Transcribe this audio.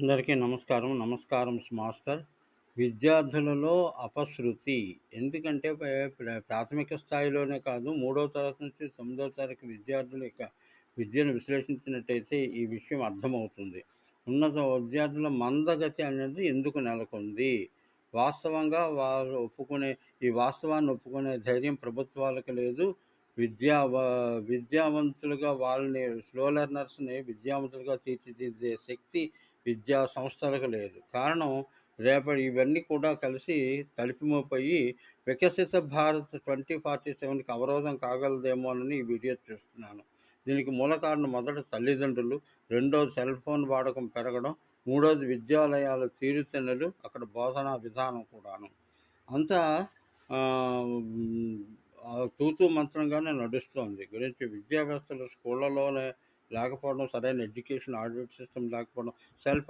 అందరికీ నమస్కారం. నమస్కారం మాస్టర్. విద్యార్థులలో అపశృతి. ఎందుకంటే ప్రాథమిక స్థాయిలోనే కాదు, మూడో తరగతి నుంచి తొమ్మిదో తరగతి విద్యార్థుల యొక్క విద్యను విశ్లేషించినట్టయితే ఈ విషయం అర్థమవుతుంది. ఉన్నత విద్యార్థుల మందగతి అనేది ఎందుకు నెలకొంది? వాస్తవంగా ఈ వాస్తవాన్ని ఒప్పుకునే ధైర్యం ప్రభుత్వాలకు లేదు. విద్యావంతులుగా వాళ్ళని స్లో లెర్నర్స్‌ని విద్యావంతులుగా తీర్చిదిద్దే శక్తి విద్యా సంస్థలకు లేదు. కారణం ఇవన్నీ కూడా కలిసి తడిపిమోపోయి వికసిత భారత్ 2047కి అవరోధం కాగలదేమోనని ఈ వీడియో చూస్తున్నాను. దీనికి మూల కారణం మొదట తల్లిదండ్రులు, రెండోది సెల్ ఫోన్ వాడకం పెరగడం, మూడోది విద్యాలయాల తీరుతెన్నులు, అక్కడ బోధనా విధానం కూడాను. అంతా తూతూ మంత్రంగానే నడుస్తోంది. గురించి విద్యా వ్యవస్థలో స్కూళ్ళలోనే లేకపోవడం, సరైన ఎడ్యుకేషన్ ఆడిట్ సిస్టమ్ లేకపోవడం, సెల్ఫ్